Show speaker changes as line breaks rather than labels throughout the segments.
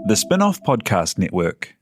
The Spin-off Podcast Network.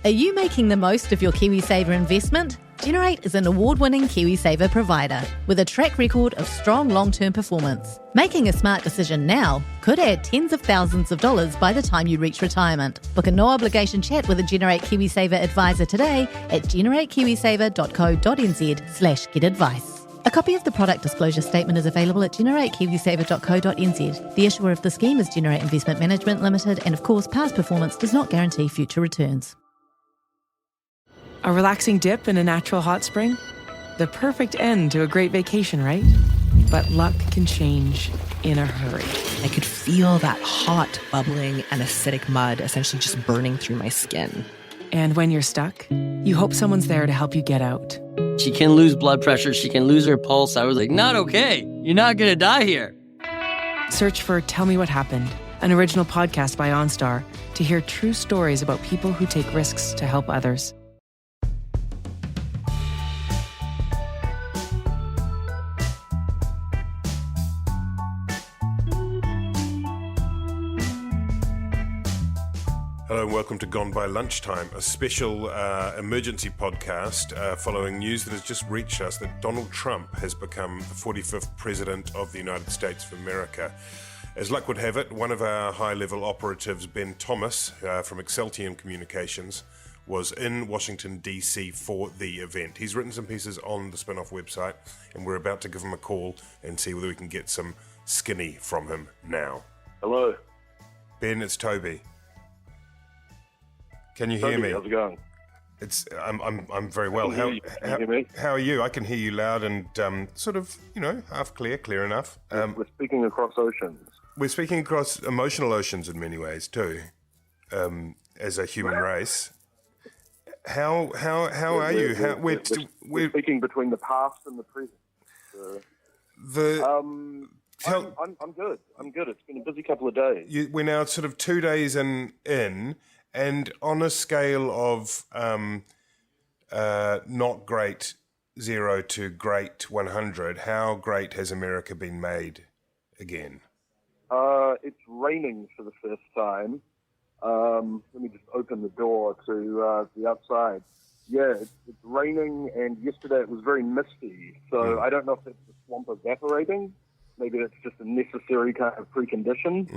Are you making the most of your KiwiSaver investment? Generate is an award-winning KiwiSaver provider with a track record of strong long-term performance. Making a smart decision now could add tens of thousands of dollars by the time you reach retirement. Book a no-obligation chat with a Generate KiwiSaver advisor today at generatekiwisaver.co.nz/get advice. A copy of the product disclosure statement is available at generatekiwisaver.co.nz. The issuer of the scheme is Generate Investment Management Limited, and of course, past performance does not guarantee future returns.
A relaxing dip in a natural hot spring? The perfect end to a great vacation, right? But luck can change in a hurry.
I could feel that hot, bubbling, and acidic mud essentially just burning through my skin.
And when you're stuck, you hope someone's there to help you get out.
She can lose blood pressure. She can lose her pulse. I was like, not okay. You're not going to die here.
Search for Tell Me What Happened, an original podcast by OnStar, to hear true stories about people who take risks to help others.
Hello and welcome to Gone By Lunchtime, a special emergency podcast following news that has just reached us that Donald Trump has become the 45th President of the United States of America. As luck would have it, one of our high-level operatives, Ben Thomas, from Exceltium Communications, was in Washington, D.C. for the event. He's written some pieces on the Spin-off website, and we're about to give him a call and see whether we can get some skinny from him now.
Hello.
Ben, it's Toby. Can you
Toby,
hear me?
how's it going?
I'm very well.
Can you hear me?
How are you? I can hear you loud and sort of, half clear enough.
We're speaking across oceans.
We're speaking across emotional oceans in many ways too, as a human race. How are you?
We're speaking between the past and the present. I'm good. I'm good. It's been a busy couple of days.
We're now sort of 2 days in, and on a scale of not great 0 to great 100, how great has America been made again?
It's raining for the first time. Let me just open the door to the outside. Yeah, it's raining, and yesterday it was very misty. So I don't know if it's the swamp evaporating. Maybe that's just a necessary kind of precondition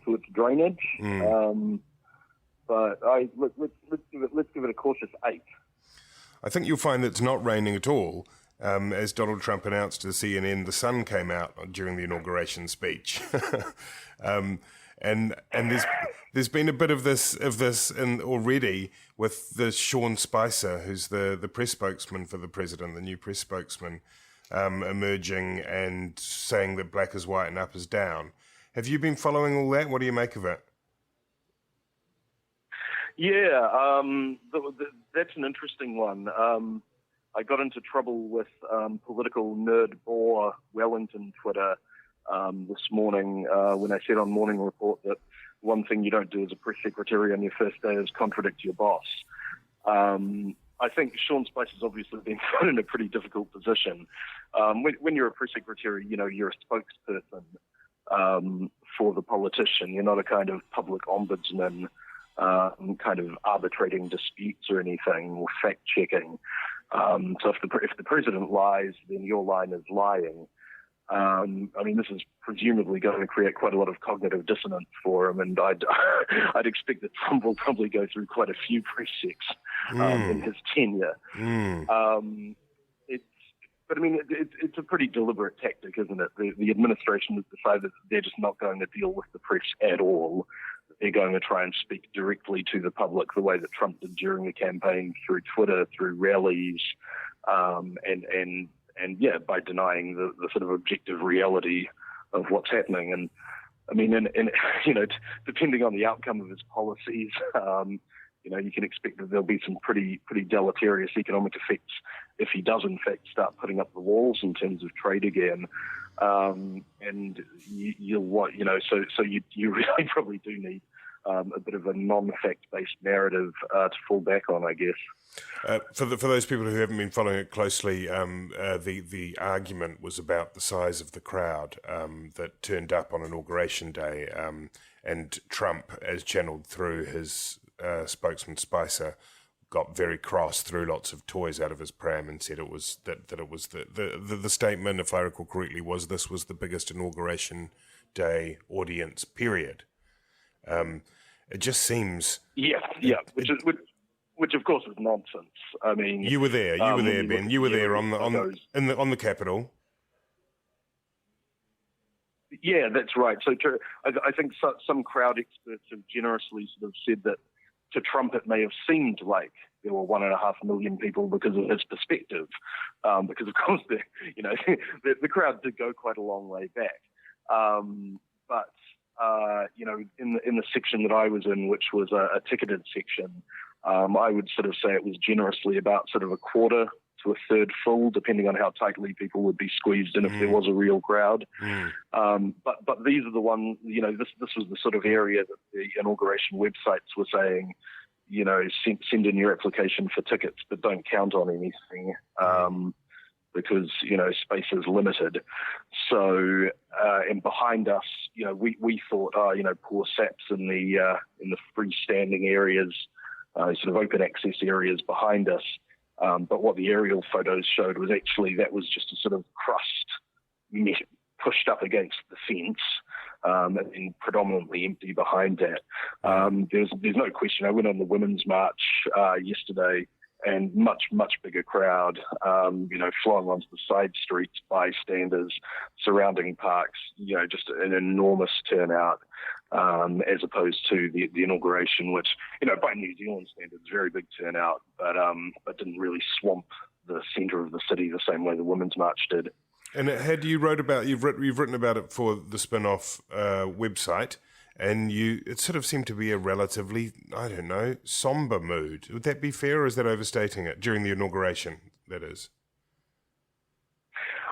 to its drainage. But let's give it a cautious 8.
I think you'll find that it's not raining at all. As Donald Trump announced to CNN, the sun came out during the inauguration speech, and there's been a bit of this already with the Sean Spicer, who's the press spokesman for the president, the new press spokesman, emerging and saying that black is white and up is down. Have you been following all that? What do you make of it?
Yeah, that's an interesting one. I got into trouble with political nerd bore Wellington Twitter this morning when I said on Morning Report that one thing you don't do as a press secretary on your first day is contradict your boss. I think Sean Spicer's obviously been put in a pretty difficult position. When you're a press secretary, you're a spokesperson for the politician. You're not a kind of public ombudsman kind of arbitrating disputes or anything, or fact-checking. So if the president lies, then your line is lying. This is presumably going to create quite a lot of cognitive dissonance for him, and I'd expect that Trump will probably go through quite a few press checks in his tenure. It's a pretty deliberate tactic, isn't it? The administration has decided that they're just not going to deal with the press at all. They're going to try and speak directly to the public the way that Trump did during the campaign, through Twitter, through rallies, and by denying the sort of objective reality of what's happening. And depending on the outcome of his policies, you can expect that there'll be some pretty deleterious economic effects if he does in fact start putting up the walls in terms of trade again. You really probably do need a bit of a non-fact-based narrative to fall back on, I guess.
For those people who haven't been following it closely, the argument was about the size of the crowd that turned up on Inauguration Day, and Trump, as channeled through his spokesman Spicer, got very cross, threw lots of toys out of his pram, and said it was that it was the statement, if I recall correctly, was this was the biggest Inauguration Day audience period. It just seems
which of course is nonsense. I mean,
you were there, Ben. You were there on the Capitol.
Yeah, that's right. So I think some crowd experts have generously sort of said that to Trump it may have seemed like there were 1.5 million people because of his perspective, because of course the crowd did go quite a long way back. But in the section that I was in, which was a ticketed section, I would sort of say it was generously about sort of a quarter to a third full, depending on how tightly people would be squeezed in if there was a real crowd. But these are the ones, this was the sort of area that the inauguration websites were saying, send in your application for tickets, but don't count on anything because, space is limited. So, and behind us, we thought, poor saps in the freestanding areas, sort of open access areas behind us. But what the aerial photos showed was actually that was just a sort of crust pushed up against the fence, and predominantly empty behind that. There's no question. I went on the Women's March yesterday, and much bigger crowd, flowing onto the side streets, bystanders, surrounding parks, just an enormous turnout, as opposed to the inauguration, which, by New Zealand standards, very big turnout, but didn't really swamp the centre of the city the same way the Women's March did.
And you've written about it for the Spin-Off website, and it sort of seemed to be a relatively, somber mood. Would that be fair, or is that overstating it during the inauguration, that is?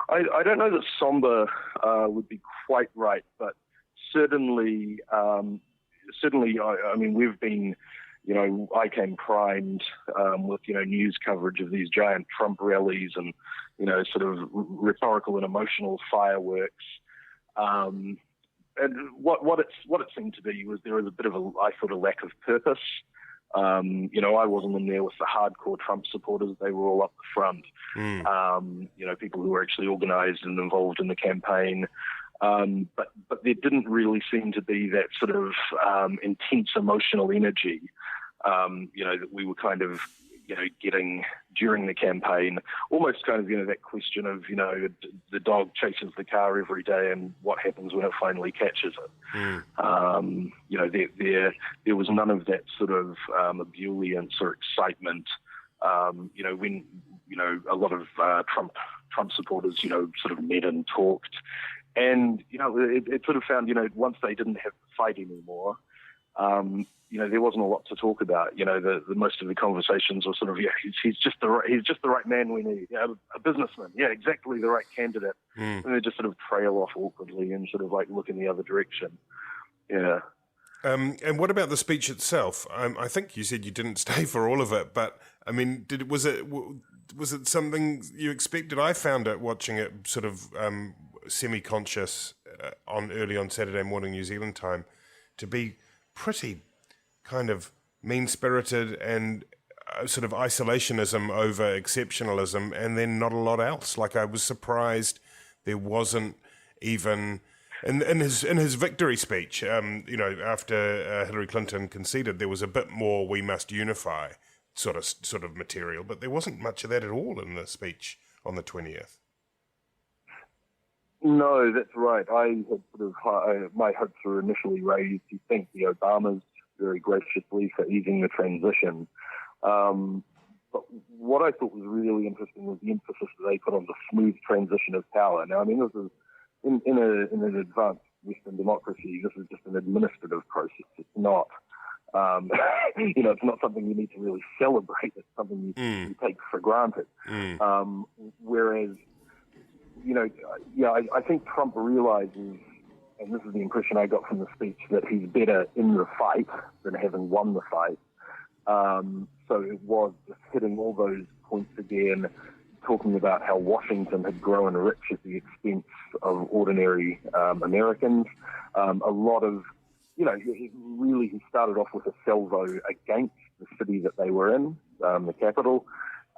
I don't know that somber would be quite right, but certainly, I mean, we've been, I came primed with, news coverage of these giant Trump rallies and, sort of rhetorical and emotional fireworks. And what it seemed to be was there was a bit of a lack of purpose. I wasn't in there with the hardcore Trump supporters. They were all up the front. People who were actually organized and involved in the campaign. But there didn't really seem to be that sort of intense emotional energy, that we were kind of, getting during the campaign. Almost kind of, that question of, the dog chases the car every day and what happens when it finally catches it. There was none of that sort of ebullience or excitement. When, a lot of Trump supporters, sort of met and talked. And, it sort of found, once they didn't have to fight anymore, there wasn't a lot to talk about. The most of the conversations were sort of, he's just the right man we need. A businessman. Yeah, exactly the right candidate. And they just sort of trail off awkwardly and sort of like look in the other direction. Yeah.
And what about the speech itself? I think you said you didn't stay for all of it, but I mean, was it something you expected? I found it watching it sort of semi-conscious early on Saturday morning New Zealand time to be pretty kind of mean-spirited and sort of isolationism over exceptionalism, and then not a lot else. Like, I was surprised there wasn't even in his victory speech. After Hillary Clinton conceded, there was a bit more "we must unify" sort of material, but there wasn't much of that at all in the speech on the 20th.
No, that's right. I had sort of my hopes were initially raised to thank the Obamas very graciously for easing the transition. But what I thought was really interesting was the emphasis that they put on the smooth transition of power. Now, I mean, this is in an advanced Western democracy. This is just an administrative process. It's not, it's not something you need to really celebrate. It's something you take for granted. Whereas, I think Trump realizes, and this is the impression I got from the speech, that he's better in the fight than having won the fight. So it was just hitting all those points again, talking about how Washington had grown rich at the expense of ordinary Americans. A lot of really he started off with a salvo against the city that they were in, the capital.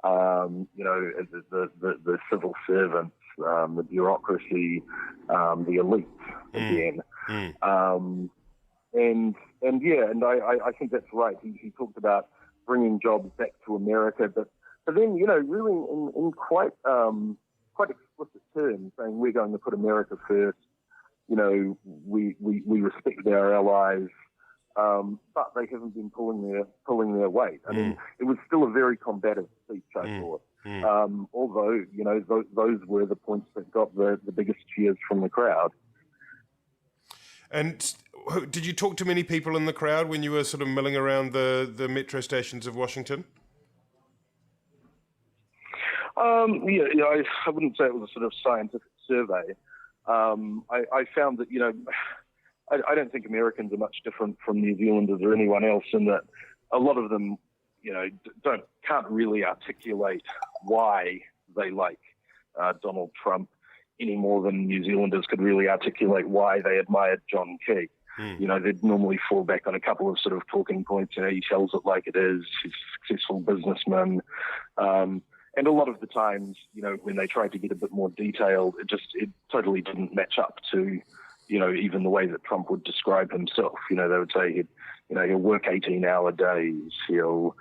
The civil servants, the bureaucracy, the elites again. I think that's right. He talked about bringing jobs back to America, but then, really in quite explicit terms, saying we're going to put America first. We respect our allies, but they haven't been pulling their weight. I mean, it was still a very combative speech, I thought. Although, those were the points that got the biggest cheers from the crowd.
And did you talk to many people in the crowd when you were sort of milling around the metro stations of Washington?
I wouldn't say it was a sort of scientific survey. I found that, I don't think Americans are much different from New Zealanders or anyone else in that a lot of them, can't really articulate why they like Donald Trump any more than New Zealanders could really articulate why they admired John Key. They'd normally fall back on a couple of sort of talking points. He tells it like it is. He's a successful businessman. And a lot of the times, when they tried to get a bit more detailed, it totally didn't match up to, even the way that Trump would describe himself. They would say he'll work 18-hour days. He'll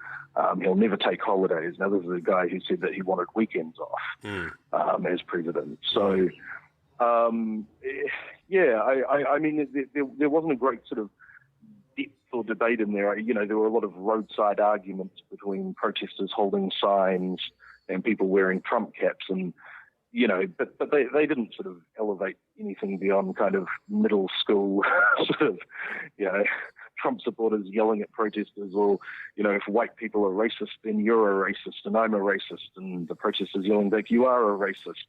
never take holidays. Now, this is a guy who said that he wanted weekends off as president. So, I mean, there wasn't a great sort of depth or debate in there. There were a lot of roadside arguments between protesters holding signs and people wearing Trump caps, and but they didn't sort of elevate anything beyond kind of middle school sort of Trump supporters yelling at protesters, or if white people are racist, then you're a racist and I'm a racist, and the protesters yelling back, you are a racist.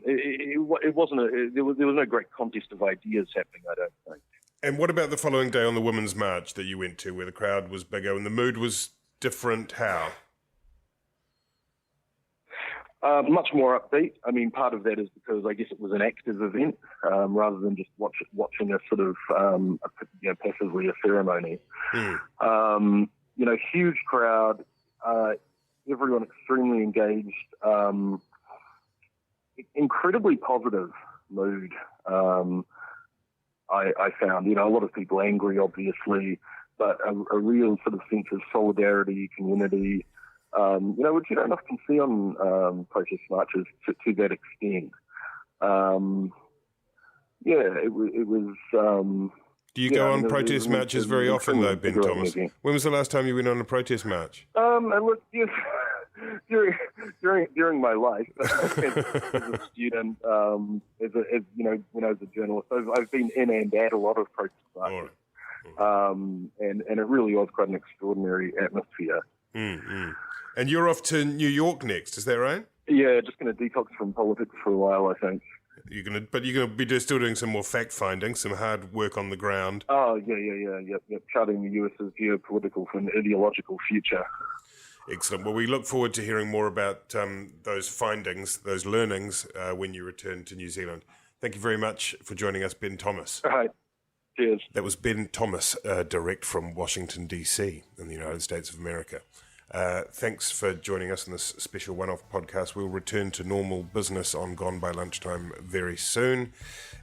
It wasn't there was no great contest of ideas happening, I don't think.
And what about the following day on the Women's March that you went to, where the crowd was bigger and the mood was different? How?
Much more upbeat. I mean, part of that is because I guess it was an active event rather than just watching a sort of passively a ceremony. Huge crowd, everyone extremely engaged, incredibly positive mood. I found, a lot of people angry, obviously, but a real sort of sense of solidarity, community. Which you don't often see on protest marches to that extent. It was.
Do you go on protest marches very often, though, Ben Thomas? When was the last time you went on a protest march? During my life, as a student, when I was a journalist, I've been in and at a lot of protest marches, and it really was quite an extraordinary atmosphere. And you're off to New York next, is that right?
Yeah, just going to detox from politics for a while, I think.
You're going to be still doing some more fact-finding, some hard work on the ground.
Oh, yeah. Charting the US's geopolitical and ideological future.
Excellent. Well, we look forward to hearing more about those findings, those learnings, when you return to New Zealand. Thank you very much for joining us, Ben Thomas.
All right. Cheers.
That was Ben Thomas, direct from Washington, D.C. in the United States of America. Thanks for joining us in this special one-off podcast. We'll return to normal business on Gone By Lunchtime very soon.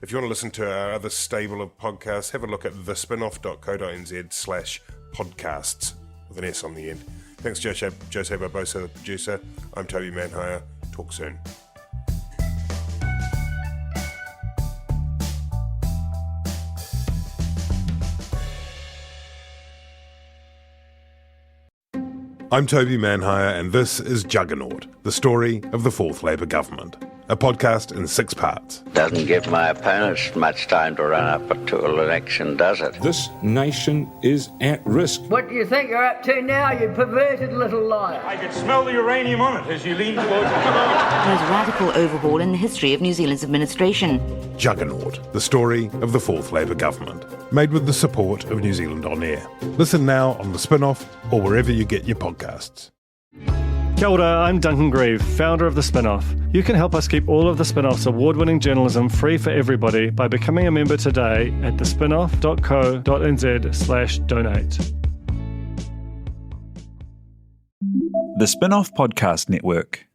If you want to listen to our other stable of podcasts, have a look at thespinoff.co.nz/podcasts with an S on the end. Thanks, Jose Barbosa, the producer. I'm Toby Manhire. Talk soon. I'm Toby Manhire, and this is Juggernaut, the story of the Fourth Labour Government, a podcast in 6 parts.
Doesn't give my opponents much time to run up to an election, does it?
This nation is at risk.
What do you think you're up to now, you perverted little liar?
I could smell the uranium on it as you lean towards it.
The most radical overhaul in the history of New Zealand's administration.
Juggernaut, the story of the Fourth Labour Government, made with the support of New Zealand On Air. Listen now on The Spin-Off or wherever you get your podcasts.
Kia ora, I'm Duncan Grieve, founder of The Spinoff. You can help us keep all of The Spinoff's award-winning journalism free for everybody by becoming a member today at thespinoff.co.nz/donate.
The Spinoff Podcast Network.